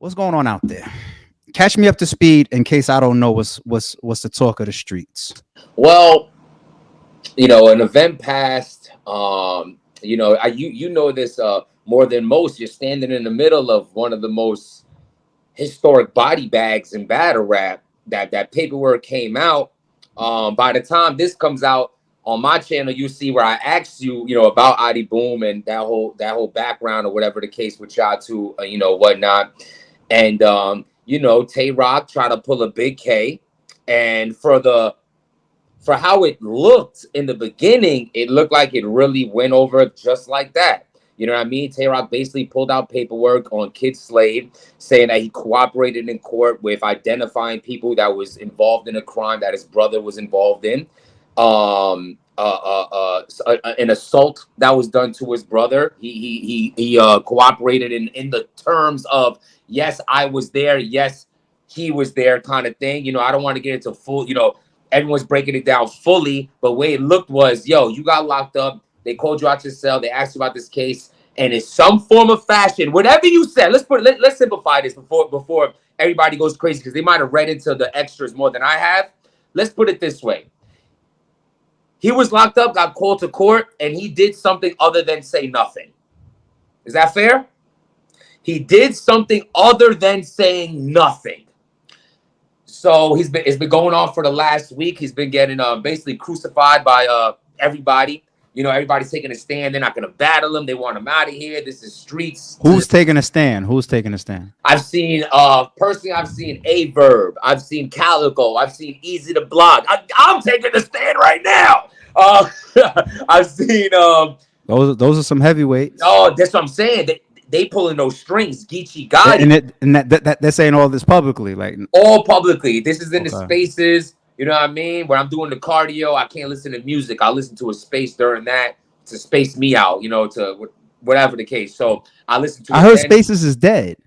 What's going on out there? Catch me up to speed in case I don't know what's the talk of the streets. Well, an event passed. You know this more than most. You're standing in the middle of one of the most historic body bags in battle rap. That paperwork came out. By the time this comes out on my channel, you see where I asked you, about Adi Boom and that whole background or whatever the case with y'all two, whatnot. And Tay Rock tried to pull a big K, and for how it looked in the beginning, it looked like it really went over just like that. You know what I mean? Tay Rock basically pulled out paperwork on Kyd Slade saying that he cooperated in court with identifying people that was involved in a crime that his brother was involved in. An assault that was done to his brother. He cooperated in the terms of, yes, I was there, yes, he was there, kind of thing. I don't want to get into full, everyone's breaking it down fully, but the way it looked was, you got locked up. They called you out your cell. They asked you about this case, and in some form of fashion, whatever you said, let's simplify this before everybody goes crazy, because they might have read into the extras more than I have. Let's put it this way: he was locked up, got called to court, and he did something other than say nothing. Is that fair? He did something other than saying nothing. So it's been going on for the last week. He's been getting basically crucified by everybody. Everybody's taking a stand. They're not going to battle him. They want him out of here. This is streets. Who's taking a stand? I've seen, personally, I've seen A-Verb. I've seen Calico. I've seen Easy to Block. I'm taking a stand right now. I've seen... those are some heavyweights. Oh, that's what I'm saying. They pulling those strings. Geechee got it. And they're saying all this publicly. All publicly. This is in the spaces. You know what I mean? When I'm doing the cardio, I can't listen to music. I listen to a space during that to space me out, to whatever the case. So I listen to. I heard Spaces is dead.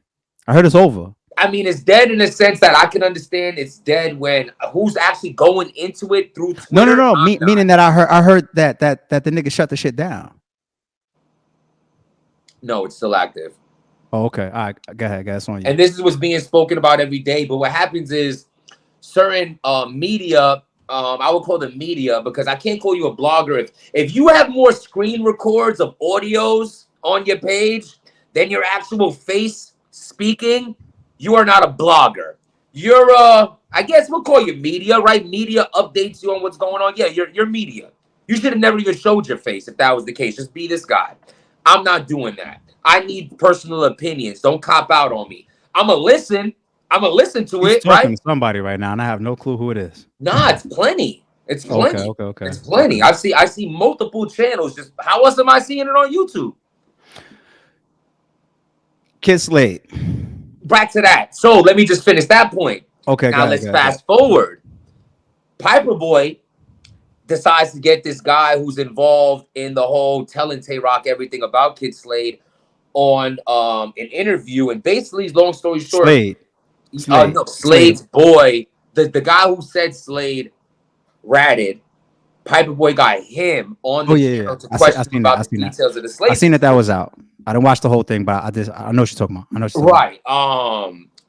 I heard it's over. I mean, it's dead in a sense that I can understand. It's dead when who's actually going into it through Twitter. No. Meaning that I heard that the nigga shut the shit down. No, it's still active. Oh, okay. All right. Go ahead. That's on you. And this is what's being spoken about every day. But what happens is certain media, I would call them media because I can't call you a blogger. If you have more screen records of audios on your page than your actual face speaking, you are not a blogger. You're I guess we'll call you media, right? Media updates you on what's going on. Yeah, you're media. You should have never even showed your face if that was the case. Just be this guy. I'm not doing that. I need personal opinions. Don't cop out on me. I'm going to listen to it, right? To somebody right now, and I have no clue who it is. Nah, it's plenty. It's plenty. Okay. It's plenty. Okay. I see multiple channels. Just how else am I seeing it on YouTube? Kyd Slade. Back to that. So let me just finish that point. Okay. Now let's fast forward. Piper Boy decides to get this guy who's involved in the whole telling Tay Rock everything about Kyd Slade on an interview, and basically, long story short, Slade's boy, the guy who said Slade ratted, Piper Boy got him on the channel to question about the details of the Slade. I seen that was out. I didn't watch the whole thing, but I know what you're talking about. Right.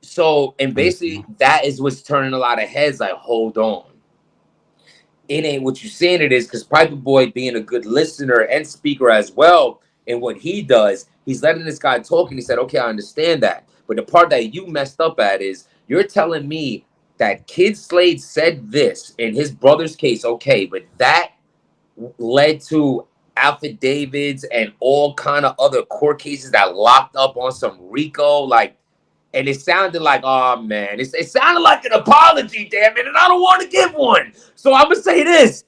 So, and basically, that is what's turning a lot of heads. Like, hold on. It ain't what you saying it is, because Piper Boy, being a good listener and speaker as well, and what he does, he's letting this guy talk, and he said, okay, I understand that. But the part that you messed up at is you're telling me that Kyd Slade said this in his brother's case, okay, but that led to affidavits and all kind of other court cases that locked up on some RICO, and it sounded like, oh man, it sounded like an apology, damn it, and I don't want to give one. So I'm gonna say this.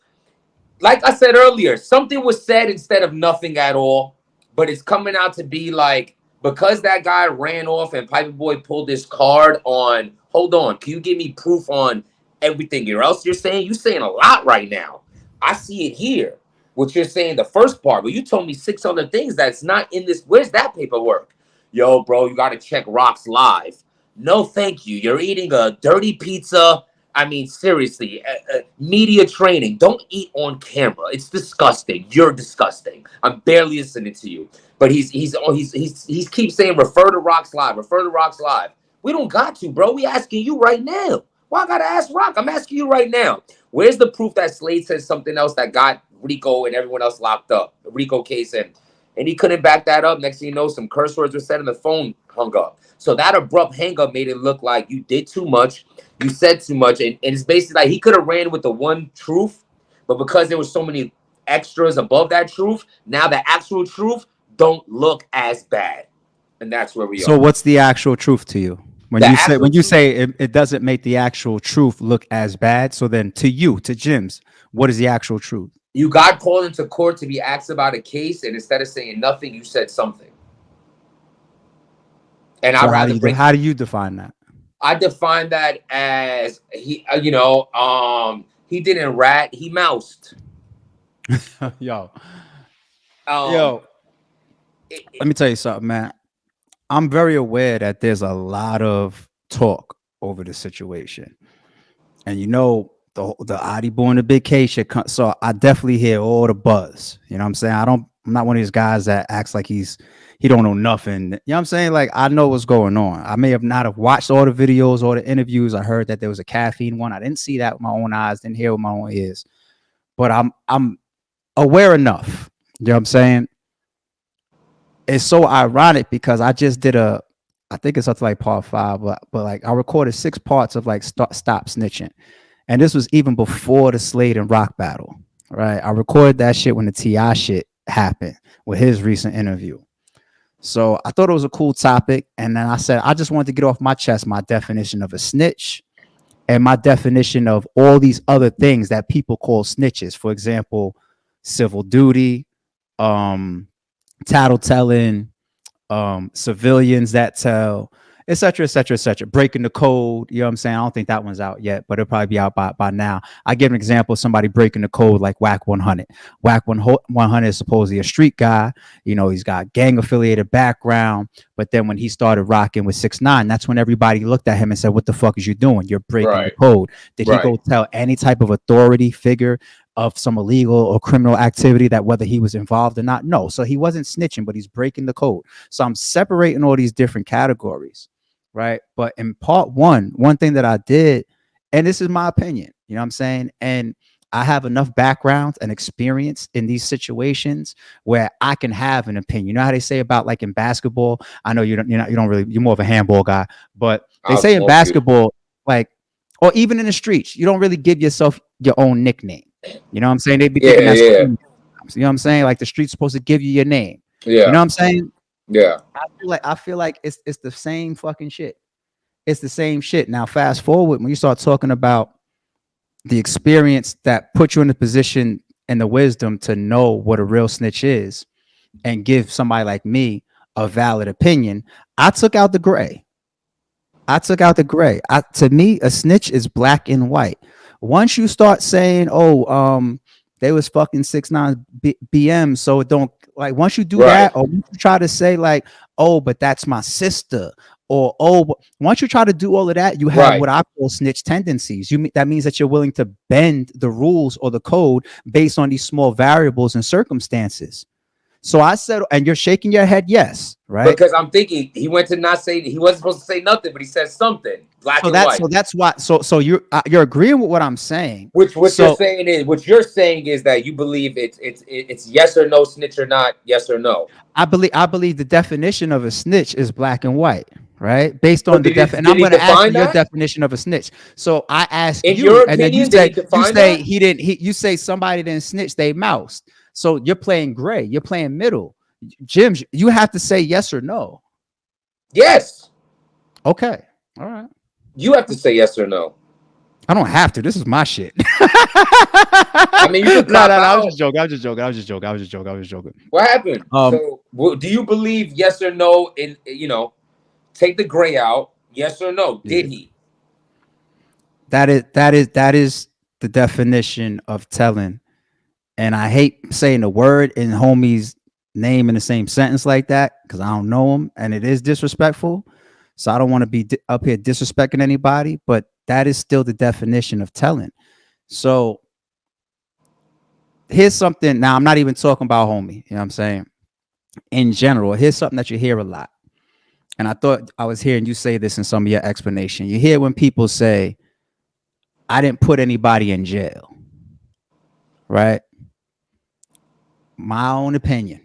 Like I said earlier, something was said instead of nothing at all, but it's coming out to be like, because that guy ran off and Piper Boy pulled this card on, hold on, can you give me proof on everything else you're saying? You're saying a lot right now. I see it here, what you're saying, the first part, but you told me 6 other things that's not in this. Where's that paperwork? Yo, bro, you got to check Rocks live. No, thank you. You're eating a dirty pizza. I mean, seriously, media training. Don't eat on camera. It's disgusting. You're disgusting. I'm barely listening to you. But he's keeps saying refer to Rocks live. Refer to Rocks live. We don't got to, bro. We asking you right now. Why I gotta ask Rock? I'm asking you right now. Where's the proof that Slade said something else that got Rico and everyone else locked up? The Rico case, and he couldn't back that up. Next thing you know, some curse words were said and the phone hung up. So that abrupt hang up made it look like you did too much, you said too much, and it's basically like he could have ran with the one truth, but because there was so many extras above that truth, now the actual truth don't look as bad. And that's where we So are. what's the actual truth to you? When The you say actual truth, it doesn't make the actual truth look as bad. So then to you, to Jimz, what is the actual truth? you got called into court to be asked about a case, and instead of saying nothing, you said something. And So I'd rather break. how do you define that? I define that as he didn't rat, he moused. Yo, Um, yo, let me tell you something, man. I'm very aware that there's a lot of talk over the situation, and the Adi born the big K shit. So I definitely hear all the buzz. You know what I'm saying? I'm not one of these guys that acts like he don't know nothing. You know what I'm saying? Like I know what's going on. I may have not have watched all the videos or the interviews. I heard that there was a caffeine one. I didn't see that with my own eyes. Didn't hear with my own ears. But I'm aware enough. You know what I'm saying? It's so ironic because I just did I think it's up to like part 5, but like I recorded 6 parts of like stop snitching, and this was even before the Slade and Rock battle, right? I recorded that shit when the Ti shit happened with his recent interview. So I thought it was a cool topic, and then I said I just wanted to get off my chest my definition of a snitch and my definition of all these other things that people call snitches. For example, civil duty, um, tattletelling, civilians that tell, et cetera, et cetera, et cetera. Breaking the code. You know what I'm saying? I don't think that one's out yet, but it'll probably be out by now. I give an example of somebody breaking the code like Whack 100. Whack 100 is supposedly a street guy. You know, he's got gang affiliated background. But then when he started rocking with 6ix9ine, that's when everybody looked at him and said, what the fuck is you doing? You're breaking the right, code. Did he right. go tell any type of authority figure of some illegal or criminal activity that whether he was involved or not? No. So he wasn't snitching, but he's breaking the code. So I'm separating all these different categories, right? But in part one thing that I did, and this is my opinion, you know what I'm saying? And I have enough background and experience in these situations where I can have an opinion. You know how they say about like in basketball? I know you don't really, you're more of a handball guy, but they I'll say in smoke you. basketball, like, or even in the streets, you don't really give yourself your own nickname. You know what I'm saying? They be thinking Yeah, that's yeah, cool. You know what I'm saying? Like the street's supposed to give you your name. You know yeah, what I'm saying? yeah. I feel like it's the same fucking shit. It's the same shit. Now, fast forward when you start talking about the experience that put you in the position and the wisdom to know what a real snitch is and give somebody like me a valid opinion. I took out the gray. To me, a snitch is black and white. Once you start saying, "Oh, they was fucking 6ix9ine BM," so it don't like. Once you do Right, that, or once you try to say like, "Oh, but that's my sister," or once you try to do all of that, you have right. what I call snitch tendencies. That means that you're willing to bend the rules or the code based on these small variables and circumstances. So I said, and you're shaking your head, yes, right? Because I'm thinking he went to not say, he wasn't supposed to say nothing, but he said something, black So and white. that's why. So you're agreeing with what I'm saying. Which So what you're saying is that you believe it's yes or no, snitch or not, yes or no. I believe the definition of a snitch is black and white, right? Based But on the and did I'm he going to ask define for your that? definition of a snitch. So I ask In you, your and then opinion, did he you define say that? he didn't. You say somebody didn't snitch, they moused. So you're playing gray. You're playing middle. Jim, you have to say yes or no. Yes. Okay. All right. You have to say yes or no. I don't have to. This is my shit. I mean, you could No, cop no, no. I was out. just joking. I was just joking. I was just joking. I was just joking. I was just joking. What happened? Um, So, do you believe yes or no? In take the gray out. Yes or no? yeah. Did he? That is the definition of telling. And I hate saying the word in homie's name in the same sentence like that because I don't know him and it is disrespectful. So I don't want to be up here disrespecting anybody, but that is still the definition of telling. So here's something. Now I'm not even talking about homie. You know what I'm saying? In general, here's something that you hear a lot. and I thought I was hearing you say this in some of your explanation. You hear when people say, I didn't put anybody in jail, right? My own opinion.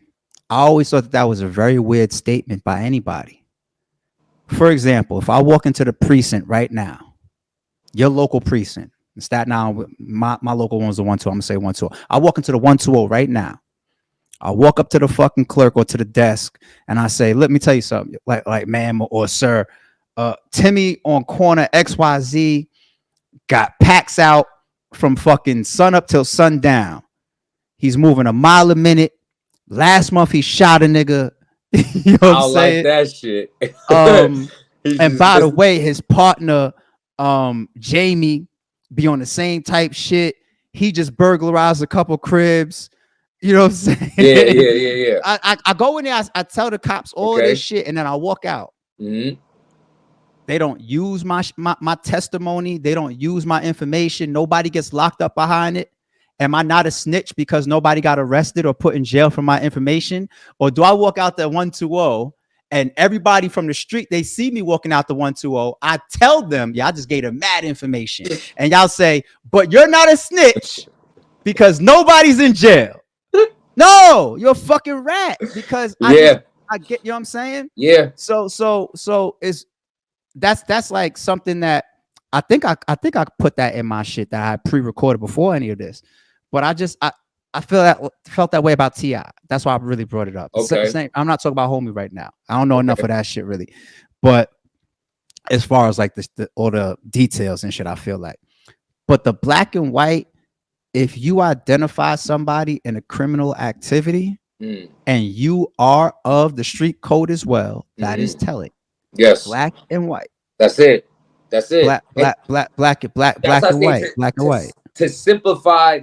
I always thought that was a very weird statement by anybody. For example, if I walk into the precinct right now, your local precinct, in Staten Island, my local one's the 120. I'm gonna say 120. I walk into the 120 right now. I walk up to the fucking clerk or to the desk and I say, let me tell you something, like ma'am or sir, Timmy on corner XYZ got packs out from fucking sun up till sundown. He's moving a mile a minute. Last month he shot a nigga. You know what I'm saying? Like that shit. And by the way, his partner, Jamie, be on the same type shit. He just burglarized a couple cribs. You know what I'm saying? Yeah. I go in there, I tell the cops all this shit, and then I walk out. Mm-hmm. They don't use my testimony. They don't use my information. Nobody gets locked up behind it. Am I not a snitch because nobody got arrested or put in jail for my information? Or do I walk out the 120 and everybody from the street, they see me walking out the 120. I tell them, yeah, I just gave them mad information. And y'all say, but you're not a snitch because nobody's in jail. No, you're a fucking rat because I get, you know what I'm saying? Yeah. So is that's like something that I think I put that in my shit that I pre-recorded before any of this. But I felt that way about T.I. That's why I really brought it up. Okay. I'm not talking about homie right now. I don't know enough of that shit really. But as far as like all the details and shit, I feel like. But the black and white, if you identify somebody in a criminal activity and you are of the street code as well, that is telling. Yes. Black and white. That's it. Black and white. To simplify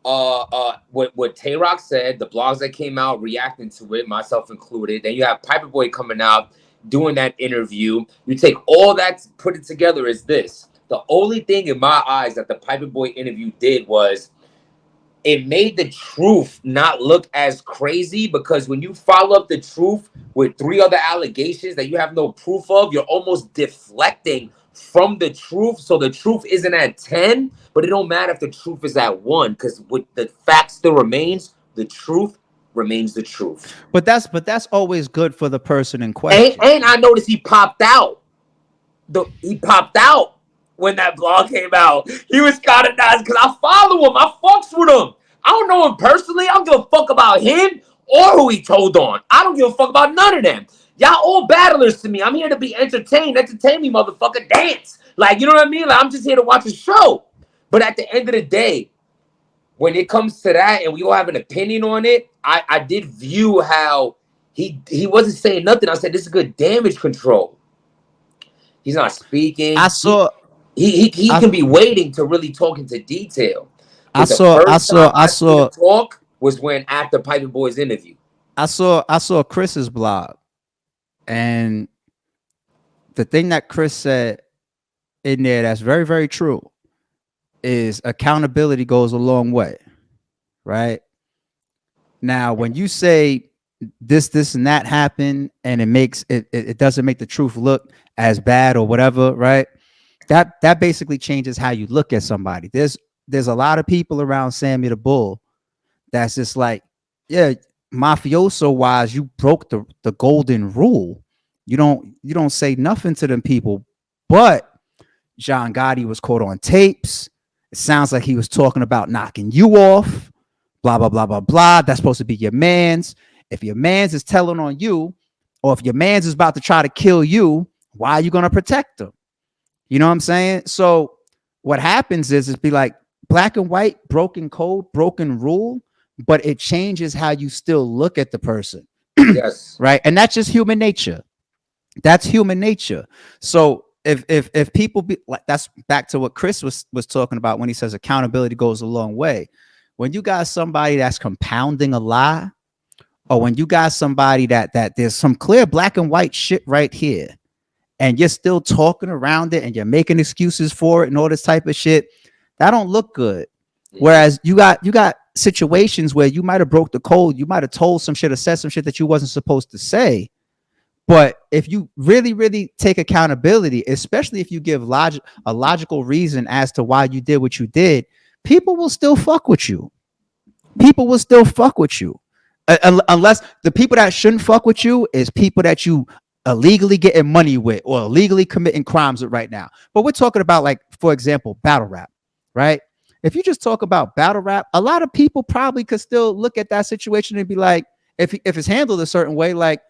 what Tay-Rock said, the blogs that came out reacting to it, myself included. Then you have Piper Boy coming out doing that interview. You take all that, put it together as this. The only thing in my eyes that the Piper Boy interview did was it made the truth not look as crazy, because when you follow up the truth with 3 other allegations that you have no proof of, you're almost deflecting from the truth. So the truth isn't at 10, but it don't matter if the truth is at 1, because with the fact still remains, the truth remains the truth. But that's always good for the person in question. And I noticed he popped out. He popped out when that blog came out. He was kind of nice because I follow him. I fucks with him. I don't know him personally. I don't give a fuck about him or who he told on. I don't give a fuck about none of them. Y'all all battlers to me. I'm here to be entertained. Entertain me, motherfucker. Dance. Like, you know what I mean? Like, I'm just here to watch a show. But at the end of the day, when it comes to that and we all have an opinion on it, I did view how he wasn't saying nothing. I said, this is good damage control. He's not speaking. I saw... He can be waiting to really talk into detail. I saw talk was when after Piper Boy's interview. I saw Chris's blog, and the thing that Chris said in there that's very, very true is accountability goes a long way, right? Now, when you say this and that happened, and it doesn't make the truth look as bad or whatever, right? That basically changes how you look at somebody. There's a lot of people around Sammy the Bull that's just like, yeah, mafioso wise, you broke the golden rule. You don't say nothing to them people. But John Gotti was caught on tapes. It sounds like he was talking about knocking you off, blah, blah, blah, blah, blah. That's supposed to be your man's. If your man's is telling on you, or if your man's is about to try to kill you, why are you going to protect them? You know what I'm saying? So what happens is be like black and white, broken code, broken rule, but it changes how you still look at the person. Yes. Right. And that's just human nature. That's human nature. So if people be like, that's back to what Chris was talking about when he says accountability goes a long way. When you got somebody that's compounding a lie, or when you got somebody that there's some clear black and white shit right here, and you're still talking around it and you're making excuses for it and all this type of shit, that don't look good. Whereas you got situations where you might have broke the code, you might have told some shit or said some shit that you wasn't supposed to say, But if you really take accountability, especially if you give a logical reason as to why you did what you did, people will still fuck with you. People will still fuck with you. Unless the people that shouldn't fuck with you is people that you illegally getting money with or illegally committing crimes with right now. But we're talking about, like, for example, battle rap, right? If you just talk about battle rap, a lot of people probably could still look at that situation and be like, if it's handled a certain way, like,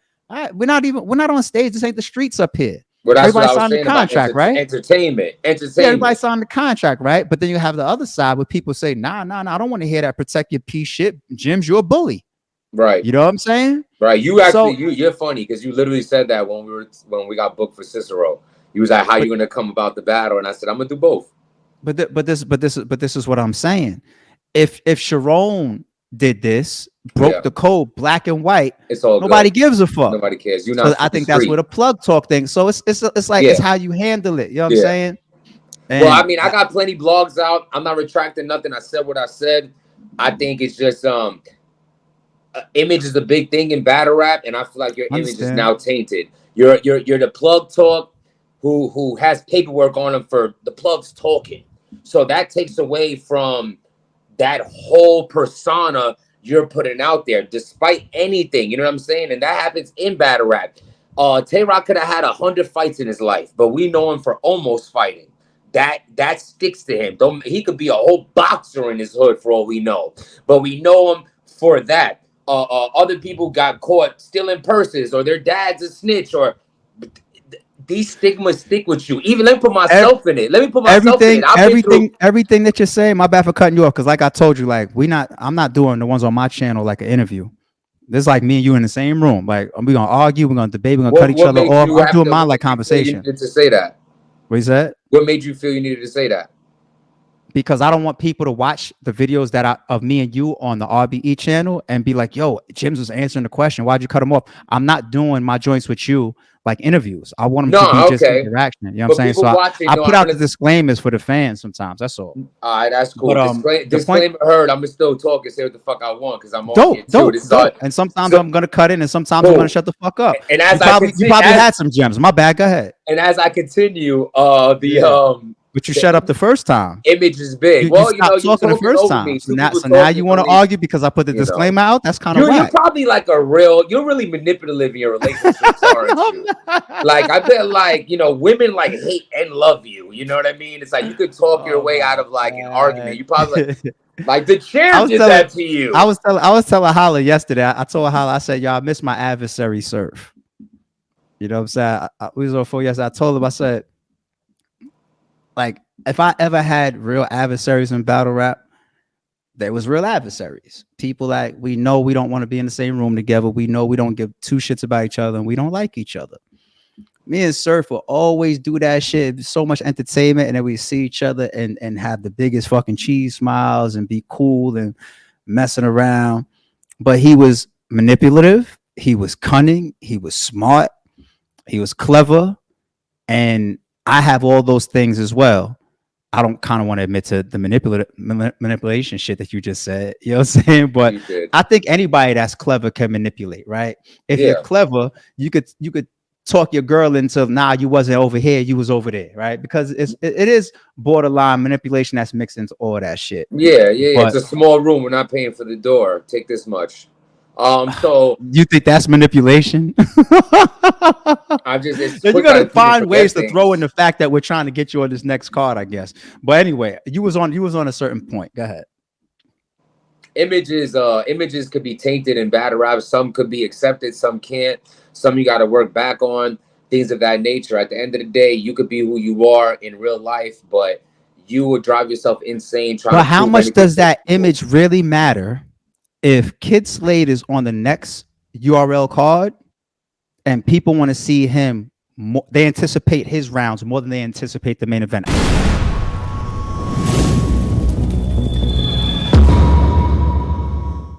we're not on stage. This ain't the streets up here. Well, that's Everybody what I was signed the saying about contract, right? entertainment. Yeah, everybody signed the contract, right? But then you have the other side where people say, nah, I don't want to hear that protect your piece shit. Jimz, you're a bully. Right. You know what I'm saying? Right. You actually, you're funny because you literally said that when we got booked for Cicero. You was like, how you gonna come about the battle? And I said, I'm gonna do both. But this is what I'm saying. If Sharon did this, broke the code, black and white, it's all nobody gives a fuck. Nobody cares. You know. So I think that's where the plug talk thing. So it's like it's how you handle it. You know what I'm saying? And well, I mean, I got plenty blogs out. I'm not retracting nothing. I said what I said. I think it's just image is a big thing in battle rap, and I feel like your image is now tainted. You're the plug talk who has paperwork on him for the plugs talking. So that takes away from that whole persona you're putting out there, despite anything. You know what I'm saying? And that happens in battle rap. Tay-Rock could have had 100 fights in his life, but we know him for almost fighting. That sticks to him. He could be a whole boxer in his hood for all we know, but we know him for that. Other people got caught stealing purses, or their dad's a snitch, or these stigmas stick with you. Even let me put myself in it. Let me put myself in it. Everything that you're saying, my bad for cutting you off, because like I told you, like I'm not doing the ones on my channel like an interview. This is like me and you in the same room. Like, we're gonna argue, we're gonna debate, we're gonna cut each other off. I'm doing mine like conversation. You needed to say that. What is that? What made you feel you needed to say that? Because I don't want people to watch the videos of me and you on the RBE channel and be like, yo, Jimz was answering the question. Why'd you cut him off? I'm not doing my joints with you like interviews. I want them to be just interaction. You know what I'm saying? So I put out the disclaimers for the fans sometimes. That's all. All right, that's cool. But, disclaimer heard. I'm gonna still talk and say what the fuck I want because I'm on here too. And sometimes I'm gonna cut in, and sometimes I'm gonna shut the fuck up. And as you probably had some gems. My bad. Go ahead. And as I continue, but you shut up the first time. Image is big. You stopped talking the first time. So now you want to argue because I put the disclaimer out? That's kind of You're probably like you're really manipulative in your relationships, aren't you? Like, I bet, like, women like hate and love you. You know what I mean? It's like you could talk your way out of like an argument. You probably like the chair did that to you. I was telling Holla yesterday. I told Holla, I said, y'all, I miss my adversary surf. You know what I'm saying? We was on phone yesterday. I told him, I said, like, if I ever had real adversaries in battle rap, there was real adversaries. People that we know we don't want to be in the same room together. We know we don't give two shits about each other, and we don't like each other. Me and Surf will always do that shit. So much entertainment, and then we see each other and have the biggest fucking cheese smiles and be cool and messing around. But he was manipulative. He was cunning. He was smart. He was clever. And I have all those things as well. I don't kind of want to admit to the manipulation shit that you just said. You know what I'm saying? But I think anybody that's clever can manipulate, right? If you're clever, you could talk your girl into, nah, you wasn't over here, you was over there, right? Because it is borderline manipulation that's mixed into all that shit. Yeah. It's a small room. We're not paying for the door. Take this much. So you think that's manipulation? You're gonna find ways to throw in the fact that we're trying to get you on this next card, I guess. But anyway, you was on a certain point. Go ahead. Images could be tainted in battle rap. Some could be accepted, some can't. Some you got to work back on, things of that nature. At the end of the day, you could be who you are in real life, but you will drive yourself insane trying. But how much does that image really matter if Kyd Slade is on the next URL card and people want to see him? They anticipate his rounds more than they anticipate the main event.